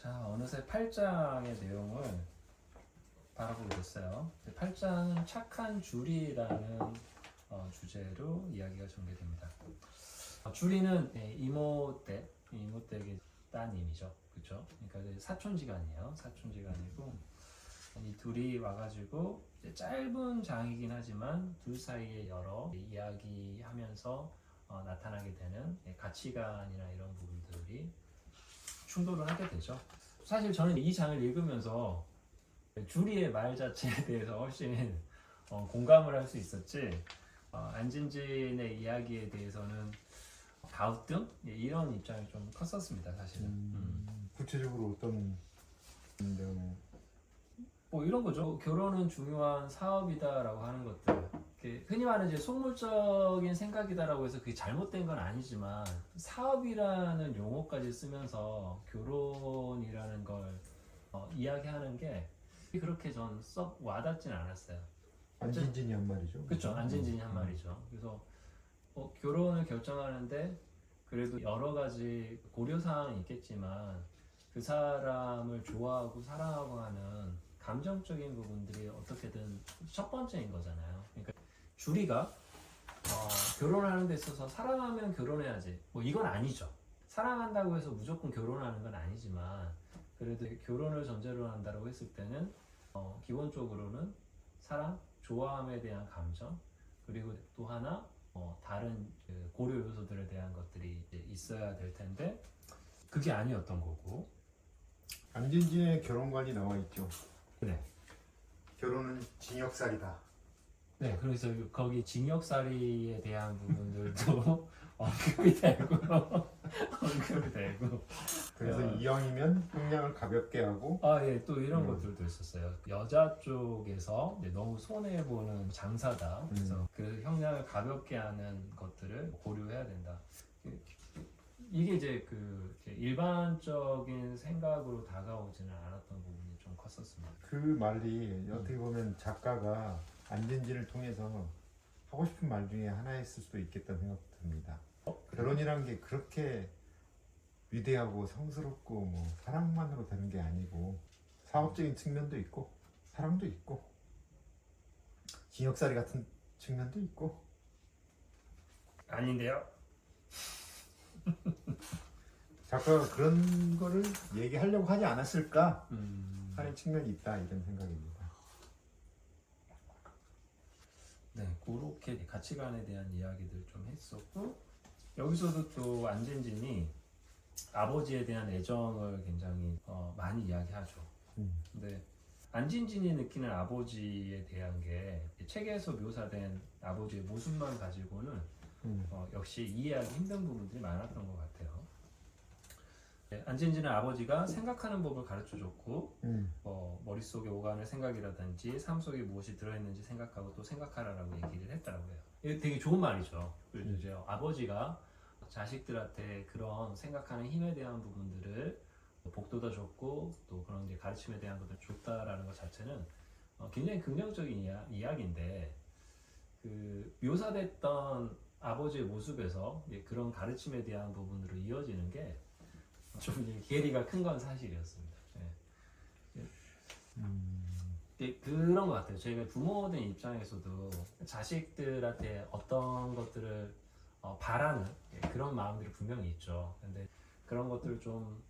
자, 어느새 8장의 내용을 바라보게 됐어요. 8장은 착한 주리라는 주제로 이야기가 전개됩니다. 주리는 이모댁의 따님이죠. 그렇죠? 그러니까 사촌지간이에요. 사촌지간이고 이 둘이 와가지고 짧은 장이긴 하지만 둘 사이에 여러 이야기하면서 나타나게 되는 가치관이나 이런 부분들이 충돌을 하게 되죠. 사실 저는 이 장을 읽으면서 주리의 말 자체에 대해서 훨씬 공감을 할 수 있었지, 안진진의 이야기에 대해서는 가우등? 이런 입장이 좀 컸었습니다, 사실은. 구체적으로 어떤 내용? 뭐 이런 거죠. 결혼은 중요한 사업이다라고 하는 것들. 흔히 말하는 이제 속물적인 생각이다라고 해서 그게 잘못된 건 아니지만 사업이라는 용어까지 쓰면서 결혼이라는 걸 이야기하는 게 그렇게 전 썩 와닿진 않았어요. 안진진이 한 말이죠. 그렇죠. 안진진이 한 말이죠. 그래서 결혼을 결정하는데 그래도 여러 가지 고려사항이 있겠지만 그 사람을 좋아하고 사랑하고 하는 감정적인 부분들이 어떻게든 첫 번째인 거잖아요. 그러니까 주리가 결혼하는 데 있어서 사랑하면 결혼해야지 뭐 이건 아니죠. 사랑한다고 해서 무조건 결혼하는 건 아니지만 그래도 결혼을 전제로 한다고 했을 때는 기본적으로는 사랑, 좋아함에 대한 감정, 그리고 또 하나 다른 고려 요소들에 대한 것들이 이제 있어야 될 텐데 그게 아니었던 거고. 안진진의 결혼관이 나와 있죠. 네. 결혼은 징역살이다. 네, 그래서 거기 징역살이에 대한 부분들도 언급이 되고 언급이 되고. 그래서 이왕이면 형량을 가볍게 하고. 예, 또 이런 것들도 있었어요. 여자 쪽에서 너무 손해 보는 장사다. 그래서 그 형량을 가볍게 하는 것들을 고려해야 된다. 이게 이제 그 일반적인 생각으로 다가오지는 않았던 부분이 좀 컸었습니다. 그 말이 어떻게 보면 작가가 안진진을 통해서 하고 싶은 말 중에 하나였을 수도 있겠다는 생각도 듭니다. 결혼이란 게 그렇게 위대하고 성스럽고 뭐 사랑만으로 되는 게 아니고 사업적인 측면도 있고 사랑도 있고 징역살이 같은 측면도 있고. 아닌데요? 작가가 그런 거를 얘기하려고 하지 않았을까 하는 측면이 있다, 이런 생각입니다. 네, 그렇게 가치관에 대한 이야기들 좀 했었고, 여기서도 또 안진진이 아버지에 대한 애정을 굉장히 많이 이야기하죠. 근데 안진진이 느끼는 아버지에 대한 게 책에서 묘사된 아버지의 모습만 가지고는 역시 이해하기 힘든 부분들이 많았던 것 같아요. 안진진은 아버지가 생각하는 법을 가르쳐줬고 머릿속에 오가는 생각이라든지 삶 속에 무엇이 들어있는지 생각하고 또 생각하라라고 얘기를 했다고 해요. 이게 되게 좋은 말이죠. 그래서 이제 아버지가 자식들한테 그런 생각하는 힘에 대한 부분들을 복돋아줬고 또 그런 이제 가르침에 대한 것을 줬다라는 것 자체는 굉장히 긍정적인 이야기인데, 그 묘사됐던 아버지의 모습에서 그런 가르침에 대한 부분으로 이어지는 게 좀 괴리가 큰 건 사실이었습니다. 그런 것 같아요. 저희가 부모된 입장에서도 자식들한테 어떤 것들을 바라는 그런 마음들이 분명히 있죠. 근데 그런 것들을 좀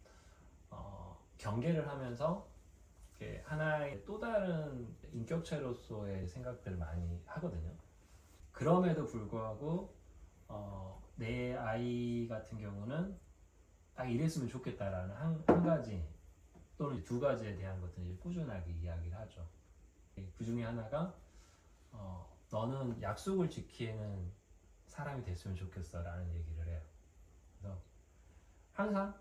경계를 하면서 하나의 또 다른 인격체로서의 생각들을 많이 하거든요. 그럼에도 불구하고 내 아이 같은 경우는 딱 이랬으면 좋겠다라는 한 가지 또는 두 가지에 대한 것들을 꾸준하게 이야기를 하죠. 그 중에 하나가 너는 약속을 지키는 사람이 됐으면 좋겠어라는 얘기를 해요. 그래서 항상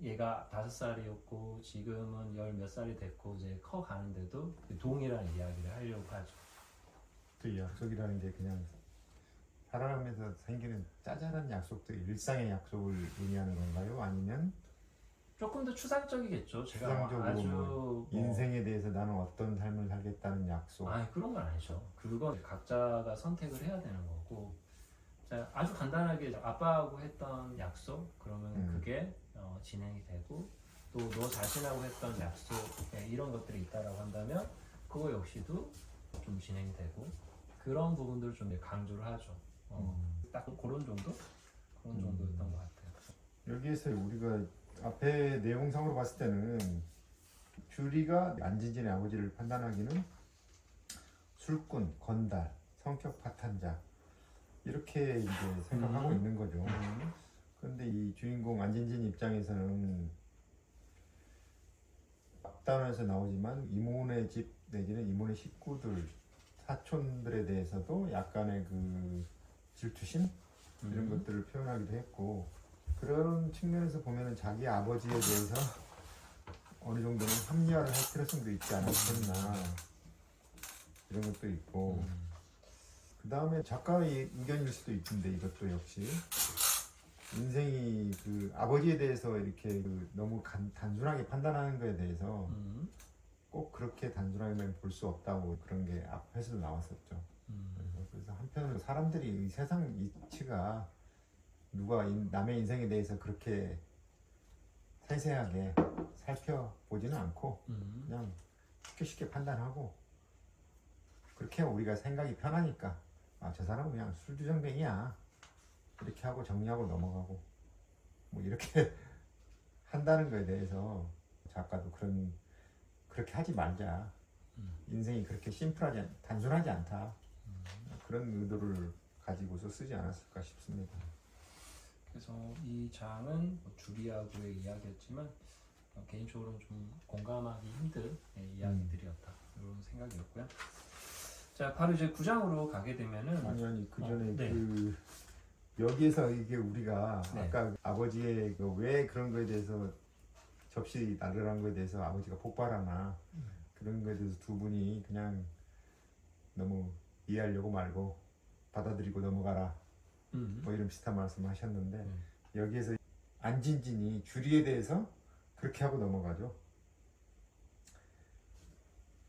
얘가 5살이었고 지금은 10 몇 살이 됐고 이제 커가는데도 동일한 이야기를 하려고 하죠. 그 약속이라는 게 그냥 살아가면서 생기는 짜잘한 약속들, 일상의 약속을 의미하는 건가요? 아니면 조금 더 추상적이겠죠. 제가 추상적으로 아주 인생에 대해서 나는 어떤 삶을 살겠다는 약속? 그런 건 아니죠. 그건 각자가 선택을 해야 되는 거고, 자, 아주 간단하게 아빠하고 했던 약속, 그러면 그게 진행이 되고 또 너 자신하고 했던 약속 이런 것들이 있다라고 한다면 그거 역시도 좀 진행이 되고 그런 부분들을 좀 강조를 하죠. 딱 그런 정도? 그런 정도였던 것 같아요. 여기에서 우리가 앞에 내용상으로 봤을 때는 주리가 안진진의 아버지를 판단하기는 술꾼, 건달, 성격 파탄자 이렇게 이제 생각하고 있는 거죠. 그런데 이 주인공 안진진 입장에서는 앞단에서 나오지만 이모네 집 내지는 이모네 식구들, 사촌들에 대해서도 약간의 그 질투심 이런 것들을 표현하기도 했고 그런 측면에서 보면은 자기 아버지에 대해서 어느 정도는 합리화를 할 필요성도 있지 않았겠나 이런 것도 있고 그 다음에 작가의 의견일 수도 있는데 이것도 역시 인생이 그 아버지에 대해서 이렇게 그 너무 단순하게 판단하는 거에 대해서 꼭 그렇게 단순하게만 볼 수 없다고 그런 게 앞에서도 나왔었죠. 그래서 한편으로 사람들이 이 세상 이치가 누가 남의 인생에 대해서 그렇게 세세하게 살펴보지는 않고 그냥 쉽게 판단하고 그렇게 우리가 생각이 편하니까 아, 저 사람은 그냥 술주정뱅이야 이렇게 하고 정리하고 넘어가고 뭐 이렇게 한다는 거에 대해서 작가도 그렇게 하지 말자. 인생이 그렇게 단순하지 않다. 그런 의도를 가지고서 쓰지 않았을까 싶습니다. 그래서 이 장은 주리하고의 이야기였지만 개인적으로는 좀 공감하기 힘든 이야기들이었다 이런 생각이었고요. 자, 바로 이제 9장으로 가게 되면은 아니 그 전에 네. 그 여기에서 이게 우리가 네. 아까 아버지의 그 왜 그런 거에 대해서 접시 나르는 거에 대해서 아버지가 폭발하나 그런 거에 대해서 두 분이 그냥 너무 이해하려고 말고 받아들이고 넘어가라 뭐 이런 비슷한 말씀을 하셨는데 여기에서 안진진이 주리에 대해서 그렇게 하고 넘어가죠.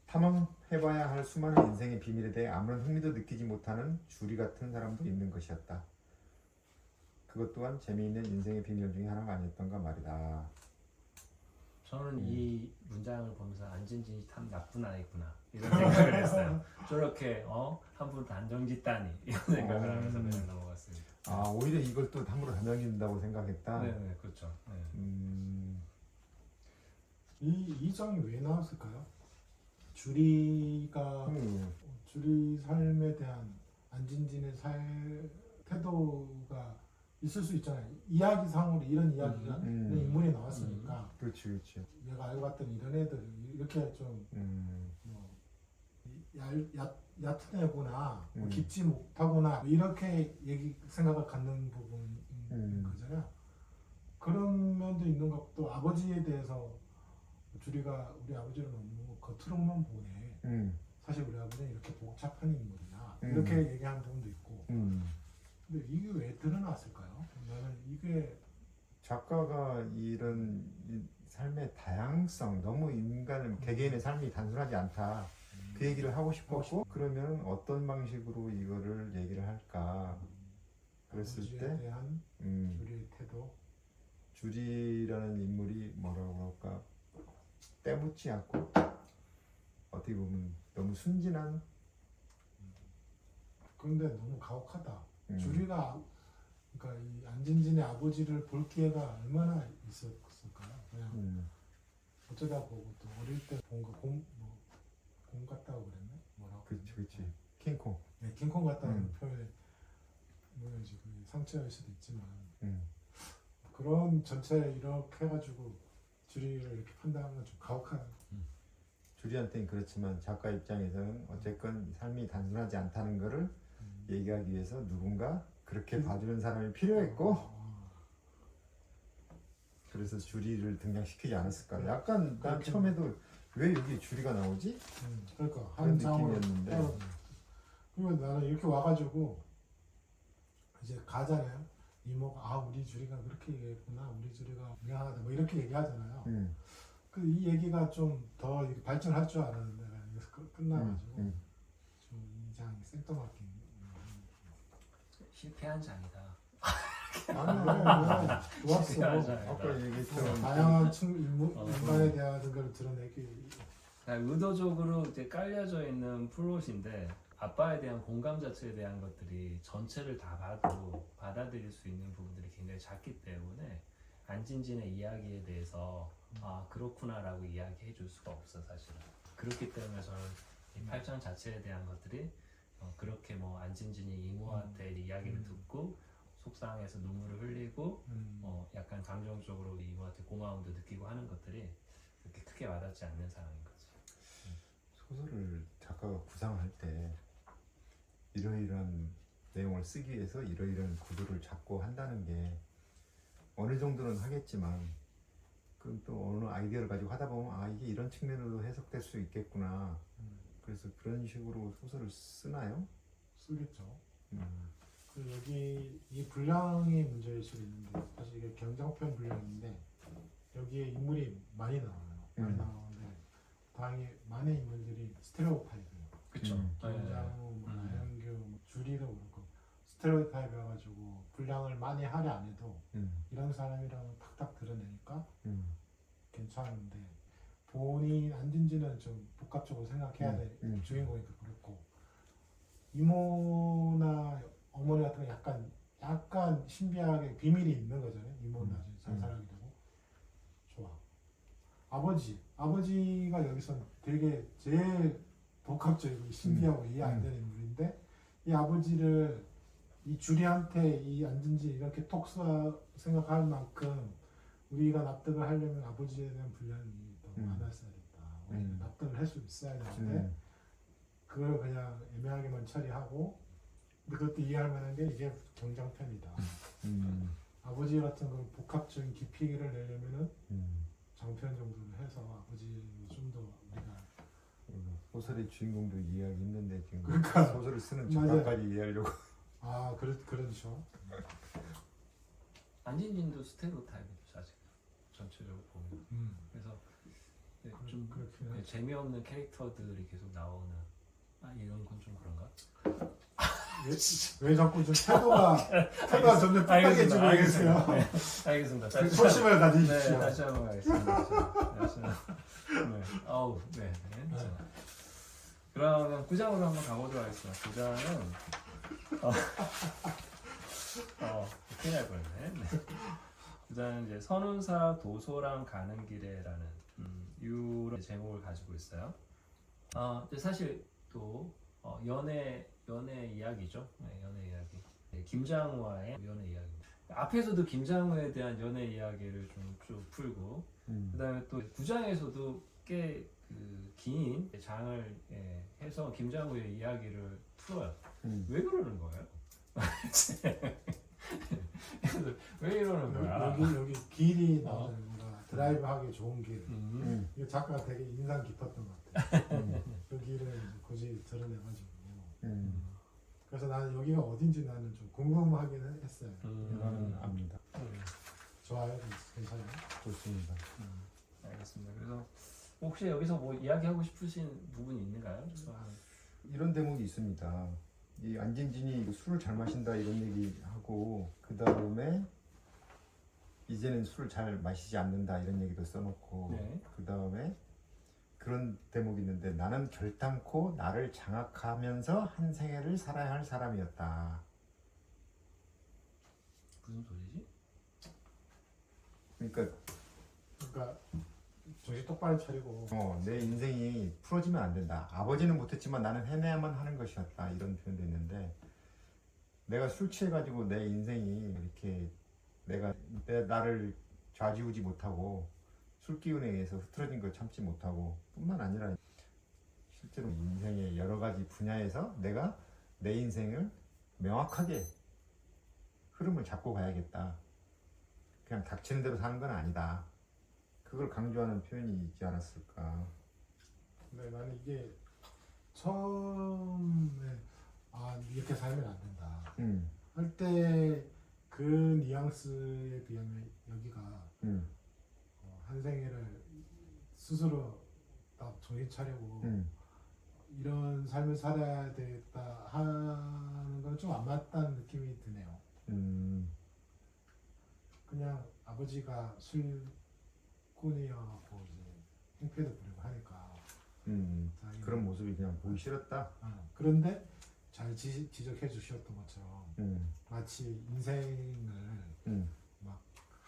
탐험해봐야 할 수많은 인생의 비밀에 대해 아무런 흥미도 느끼지 못하는 주리 같은 사람도 있는 것이었다. 그것 또한 재미있는 인생의 비밀 중에 하나가 아니었던가 말이다. 저는 이 문장을 보면서 안진진이 참 나쁜 아이구나 이런 생각을 했어요. 저렇게 함부로 단정짓다니 이런 생각을 하면서 그냥 넘어갔습니다. 아 오히려 이걸 또 함부로 단정짓는다고 생각했다. 네, 그렇죠. 네. 이 장이 왜 나왔을까요? 주리가 주리 삶에 대한 안진진의 태도가 있을 수 있잖아요. 이야기상으로 이런 이야기가 이런 인물이 나왔으니까 그렇지. 얘가 알고 봤던 이런 애들 이렇게 좀 뭐, 얕은 애구나 뭐 깊지 못하구나 이렇게 생각을 갖는 부분인 거잖아요. 그런 면도 있는 것 같고 또 아버지에 대해서 주리가 우리 아버지를 너무 겉으로만 보네. 사실 우리 아버지는 이렇게 복잡한 인물이야. 이렇게 얘기하는 부분도 있고. 근데 이게 왜 드러났을까요? 나는 이게 작가가 이런 삶의 다양성, 너무 개개인의 삶이 단순하지 않다. 그 얘기를 하고 싶었고 그러면 어떤 방식으로 이거를 얘기를 할까? 그랬을 아버지에 때 대한 주리의 태도. 주리라는 인물이 뭐라고 할까? 때묻지 않고 어떻게 보면 너무 순진한. 그런데 너무 가혹하다. 주리가 그러니까 이 안진진의 아버지를 볼 기회가 얼마나 있었을까요? 그냥 어쩌다 보고 또 어릴 때 본 거 곰 같다고 그랬나? 뭐라고? 그렇지. 킹콩. 네, 킹콩 같다는 표현이 물론 지금 상처일 수도 있지만 그런 전체를 이렇게 해가지고 주리를 이렇게 판단하는 건 좀 가혹한. 주리한테는 그렇지만 작가 입장에서는 어쨌건 삶이 단순하지 않다는 것을 얘기하기 위해서 누군가 그렇게 봐주는 사람이 필요했고 그래서 주리를 등장시키지 않았을까. 약간 난 처음에도 왜 여기 주리가 나오지? 그러니까 그런 한 장으로 느낌이었는데 그리고 나는 이렇게 와가지고 이제 가잖아요. 이모가 우리 주리가 그렇게 얘기했구나. 우리 주리가 미안하다 뭐 이렇게 얘기하잖아요. 그 이 얘기가 좀 더 발전할 줄 알았는데 여기서 끝나가지고 좀 이 장이 생뚱맞게 실패한 장이다. 아니 좋았어. 중요하잖아요. 아까 얘기했던 다양한 인간에 어. 대한 걸 드러내기. 의도적으로 이제 깔려져 있는 플롯인데 아빠에 대한 공감 자체에 대한 것들이 전체를 다 봐도 받아들일 수 있는 부분들이 굉장히 작기 때문에 안진진의 이야기에 대해서 아 그렇구나라고 이야기해 줄 수가 없어 사실은. 그렇기 때문에 저는 이 8장 자체에 대한 것들이 그렇게 뭐 안진진이 이모한테 이야기를 듣고 속상해서 눈물을 흘리고 약간 감정적으로 이모한테 고마움도 느끼고 하는 것들이 그렇게 크게 와닿지 않는 상황인 거지. 소설을 작가가 구상할 때 이러이러한 내용을 쓰기 위해서 이러이러한 구도를 잡고 한다는 게 어느 정도는 하겠지만 그럼 또 어느 아이디어를 가지고 하다 보면 아 이게 이런 측면으로 해석될 수 있겠구나. 그래서 그런 식으로 소설을 쓰나요? 쓰겠죠. 그리고 여기 이 분량의 문제일 수도 있는데 사실 이게 경장편 분량인데 여기에 인물이 많이 나와요. 많이 나오는데 다행히 많은 인물들이 스테레오타입이에요. 그쵸. 김장우, 뭐 나영규, 뭐 주리도 그렇고 스테레오타입이어가지고 분량을 많이 하려 안 해도 이런 사람이라고 탁탁 드러내니까 괜찮은데 본인 안진지는 좀 복합적으로 생각해야 될 주인공이니까 그렇고 이모나 어머니 같은 거 약간 신비하게 비밀이 있는 거잖아요. 이모는 아주 잘 살아가게 되고 좋아. 아버지가 여기서 되게 제일 복합적이고 신비하고 이해 안 되는 인물인데 이 아버지를 이 주리한테 이 안진지 이렇게 톡 생각할 만큼 우리가 납득을 하려면 아버지에 대한 분량이 더 많았어야겠다. 우리가 납득을 할 수 있어야 되는데 그걸 그냥 애매하게만 처리하고 근데 그것도 이해할 만한 게 이게 경장편이다. 아버지 같은 걸 복합적인 깊이를 내려면은 장편 정도를 해서 아버지를 좀 더 우리가 소설의 주인공도 이해하기 힘든데 지금 그러니까, 소설을 쓰는 맞아요. 작가까지 이해하려고 그렇죠. 안진진도 스테레오타입이죠 사실 전체적으로 보면. 그래서 네, 좀 그렇긴 하죠. 재미없는 캐릭터들이 계속 나오는 이런 건 좀 그런가? 왜 자꾸 좀 태도가 점점 삐딱해지고 계세요. 네, 알겠습니다. 소심을 가지십시오. 네, 다시 한번 가겠습니다. 다시 한번. 네. 어우, 네. 자, 그러면 9장으로 한번 가보도록 하겠습니다. 9장은 큰일 날 뻔했네. 네. 9장은 이제 선운사 도소랑 가는 길에라는 이런 제목을 가지고 있어요. 근데 사실 또 연애 이야기죠. 네, 연애 이야기. 네, 김장우와의 연애 이야기입니다. 앞에서도 김장우에 대한 연애 이야기를 좀 쭉 풀고, 그다음에 또 9장에서도 꽤 긴 장을 해서 김장우의 이야기를 풀어요. 왜 그러는 거예요? 왜 이러는 거야? 여기 길이 나오는 뭔가 드라이브하기 좋은 길. 이 작가가 되게 인상 깊었던 것 같아요. 그 길을 굳이 드러내가지고. 그래서 나는 여기가 어딘지 나는 좀 궁금하긴 했어요. 이거는 압니다. 좋아요, 괜찮아요. 좋습니다. 알겠습니다. 그래서 혹시 여기서 뭐 이야기하고 싶으신 부분이 있는가요? 이런 대목이 있습니다. 이 안진진이 술을 잘 마신다 이런 얘기하고 그 다음에 이제는 술을 잘 마시지 않는다 이런 얘기도 써놓고 네. 그 다음에 그런 대목이 있는데 나는 결단코 나를 장악하면서 한 생애를 살아야 할 사람이었다. 무슨 소리지? 그러니까 정신 똑바로 차리고 내 인생이 풀어지면 안 된다. 아버지는 못했지만 나는 해내야만 하는 것이었다. 이런 표현도 있는데 내가 술 취해가지고 내 인생이 이렇게 나를 좌지우지 못하고 술 기운에 의해서 흐트러진 걸 참지 못하고 뿐만 아니라 실제로 인생의 여러 가지 분야에서 내가 내 인생을 명확하게 흐름을 잡고 가야겠다. 그냥 닥치는 대로 사는 건 아니다. 그걸 강조하는 표현이 있지 않았을까. 근데 나는 이게 처음에 이렇게 살면 안 된다 할 때 그 뉘앙스에 비하면 여기가 한 생애를 스스로 딱 정신 차리고 이런 삶을 살아야 되겠다 하는 건 좀 안 맞다는 느낌이 드네요. 그냥 아버지가 술꾼이어갖고 이제 행패도 부리고 하니까 자기가 그런 모습이 그냥 보기 싫었다. 그런데 잘 지적해 주셨던 것처럼 음, 마치 인생을 음, 막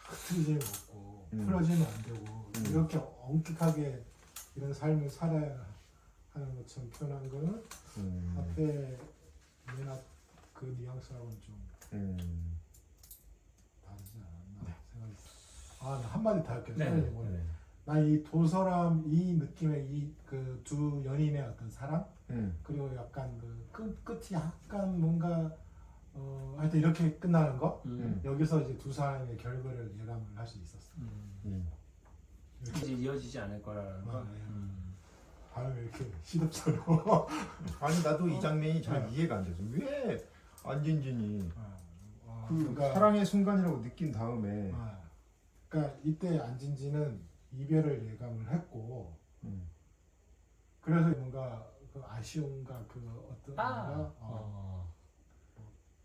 흐트리지 먹고 음. 풀어지면 안 되고 이렇게 엄격하게 이런 삶을 살아야 하는 것처럼 표현한 거는 앞에 얘나 그 뉘앙스하고는 좀 다르지 않았나 생각이. 나 한마디 더 할게요. 네. 난이 도서람 이 느낌의 이 그 두 연인의 어떤 사랑 음, 그리고 약간 그 끝이 약간 뭔가 하여튼 이렇게 끝나는 거 여기서 이제 두 사람의 결과를 예감을 할 수 있었어. 이제 이어지지 않을 거라는 거. 네. 발음이 이렇게 시덥잖아. 아니 나도 이 장면이 잘 이해가 안 돼서 왜 안진진이 그러니까 사랑의 순간이라고 느낀 다음에 그러니까 이때 안진지는 이별을 예감을 했고 음, 그래서 뭔가 그 아쉬움과 그 어떤 뭔가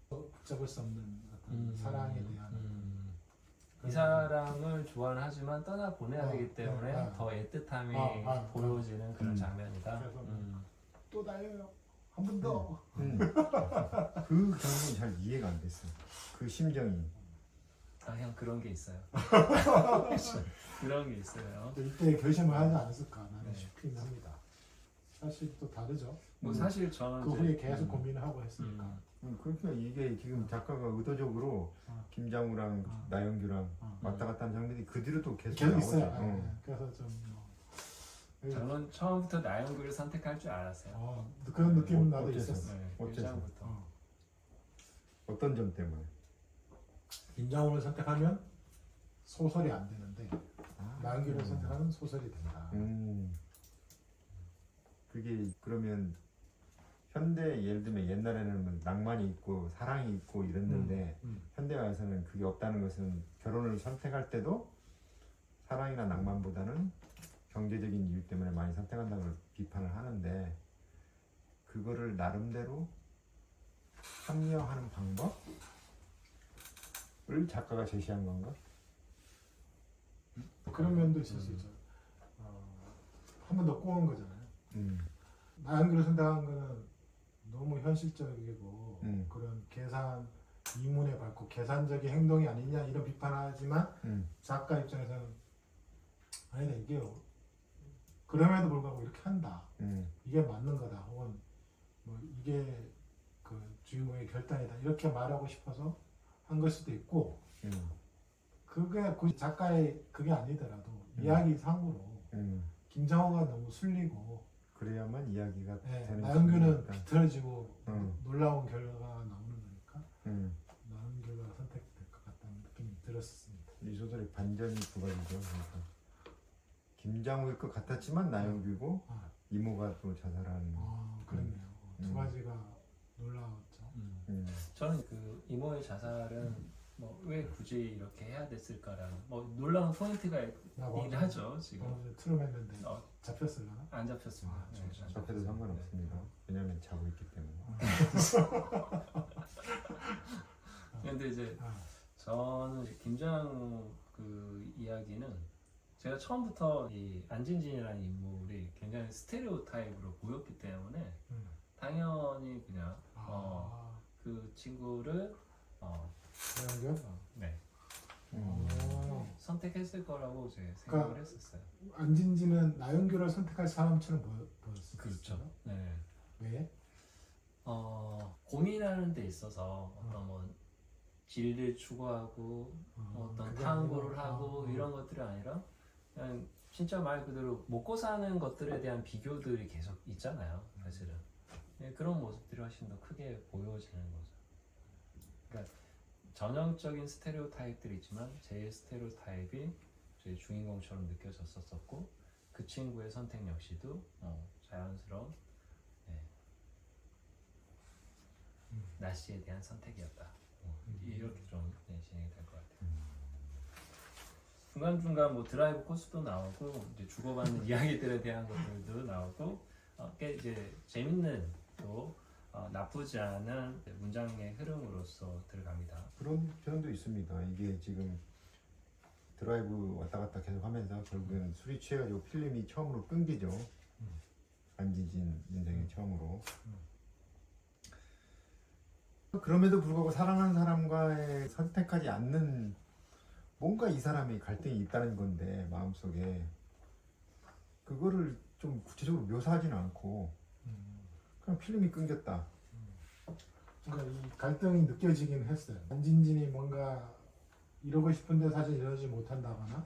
붙잡을 수 없는 어떤 사랑에 대한 이 사람을 좋아는 하지만 떠나 보내야 되기 때문에 네. 더 애틋함이 보여지는 그런 장면이다. 그래서 또 달려요. 한 번 더. 그 장면이 잘 이해가 안 됐어. 그 심정이. 형 그런 게 있어요. 그런 게 있어요. 이때 결심을 하지 않았을까 나는 네. 싶긴 합니다. 사실 또 다르죠. 뭐 사실 저는 그 이제, 후에 계속 고민을 하고 했으니까. 그러니까 이게 지금 작가가 의도적으로 김장우랑 나영규랑 왔다 갔다 하는 장면이 그 뒤로 또 계속 계속 나오죠. 있어요. 그래서 좀 저는 처음부터 나영구를 선택할 줄 알았어요. 그런 느낌은 나도 어째서? 있었어. 네, 어째서? 일장부터. 어떤 점 때문에? 김장훈을 선택하면 소설이 안 되는데 나은기를 선택하면 소설이 된다. 그게 그러면 현대 예를 들면 옛날에는 뭐 낭만이 있고 사랑이 있고 이랬는데 현대 와서는 그게 없다는 것은 결혼을 선택할 때도 사랑이나 낭만보다는 경제적인 이유 때문에 많이 선택한다는 걸 비판을 하는데 그거를 나름대로 합리화하는 방법을 작가가 제시한 건가? 그런 면도 있을 수 있죠. 한 번 더 꼬은 거잖아요. 나은기를 선택한 거는 너무 현실적이고 그런 계산 이문에 밟고 계산적인 행동이 아니냐 이런 비판하지만 작가 입장에서는 아니다 이게 그럼에도 불구하고 이렇게 한다 이게 맞는 거다 혹은 뭐 이게 그 주인공의 결단이다 이렇게 말하고 싶어서 한 걸 수도 있고 그게 굳이 작가의 그게 아니더라도 이야기상으로 김장호가 너무 술리고 그래야만 이야기가 되는 나은규는 순간이니까. 비틀어지고 놀라운 결과가 나오는 거니까 나은규가 선택될 것 같다는 느낌이 들었습니다. 이 소설의 반전이 두 가지죠. 그러니까 김장우일 것 같았지만 나영규고 이모가 또 자살한. 그렇네요. 두 가지가 놀라웠죠. 저는 그 이모의 자살은 뭐 왜 굳이 이렇게 해야 됐을까라는 뭐 놀라운 포인트가 있긴 하죠 지금. 트름했는데 잡혔을라나? 안 잡혔습니다. 네, 잡혀도 상관없습니다. 왜냐하면 자고 있기 때문에. 근데 이제 저는 이제 김장우 그 이야기는 제가 처음부터 이 안진진이라는 인물이 굉장히 스테레오 타입으로 보였기 때문에 당연히 그냥 그 친구를 나은규? 네. 선택했을 거라고 이제 그러니까 생각을 했었어요. 안진지는 나은규를 선택할 사람처럼 보였어요. 그렇죠. 네. 왜? 고민하는 데 있어서 어떤 뭐 진리를 추구하고 어떤 그게 탐구를 아니라, 하고 이런 것들이 아니라 그냥 진짜 말 그대로 먹고 사는 것들에 대한 비교들이 계속 있잖아요. 사실은 네, 그런 모습들이 훨씬 더 크게 보여지는 거죠. 그러니까 전형적인 스테레오 타입들이 있지만 제 스테레오 타입이 제 주인공처럼 느껴졌었고 그 친구의 선택 역시도 자연스러운 나씨에 대한 선택이었다. 이렇게 좀 진행이 될 것 같아요. 중간중간 뭐 드라이브 코스도 나오고 이제 주고받는 이야기들에 대한 것들도 나오고 꽤 이제 재밌는 또 나쁘지 않은 문장의 흐름으로서 들어갑니다. 그런 편도 있습니다. 이게 지금 드라이브 왔다 갔다 계속 하면서 결국에는 술이 취해가지고 필름이 처음으로 끊기죠. 안진진 인생의 처음으로. 그럼에도 불구하고 사랑하는 사람과의 선택하지 않는 뭔가 이 사람이 갈등이 있다는 건데 마음속에 그거를 좀 구체적으로 묘사하지는 않고 그냥 필름이 끊겼다. 그러니까 이 갈등이 느껴지긴 했어요. 안진진이 뭔가 이러고 싶은데 사실 이러지 못한다거나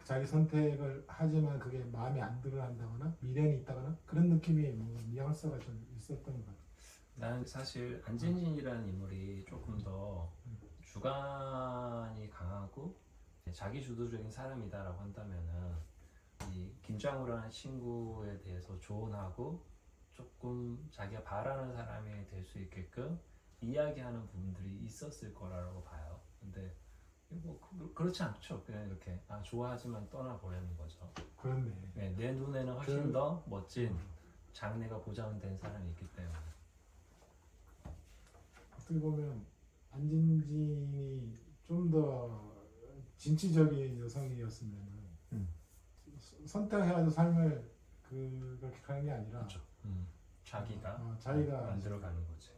자기 선택을 하지만 그게 마음에 안 들어 한다거나 미련이 있다거나 그런 느낌이 뭔가 뉘앙스가 좀 있었던 것 같아요. 나는 사실 안진진이라는 인물이 조금 더 주관이 강하고 자기 주도적인 사람이다라고 한다면은 이 김장우라는 친구에 대해서 조언하고 조금 자기가 바라는 사람이 될 수 있게끔 이야기하는 부분들이 있었을 거라고 봐요. 근데 뭐 그렇지 않죠. 그냥 이렇게 좋아하지만 떠나보려는 거죠. 그렇네. 네, 내 눈에는 훨씬 더 멋진 장래가 보장된 사람이 있기 때문에. 어떻게 보면 안진진이 좀 더 진취적인 여성이었으면 선택해가지고 삶을 그렇게 가는 게 아니라 그렇죠. 자기가 자기가 만들어가는 거지.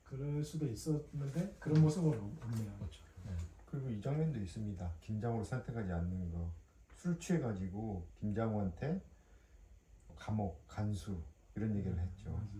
그럴 수도 있었는데 그런 모습은 없네요. 그렇죠. 네. 그리고 이 장면도 있습니다. 김장우를 선택하지 않는 거. 술 취해가지고 김장우한테 감옥, 간수 이런 얘기를 했죠. 맞아.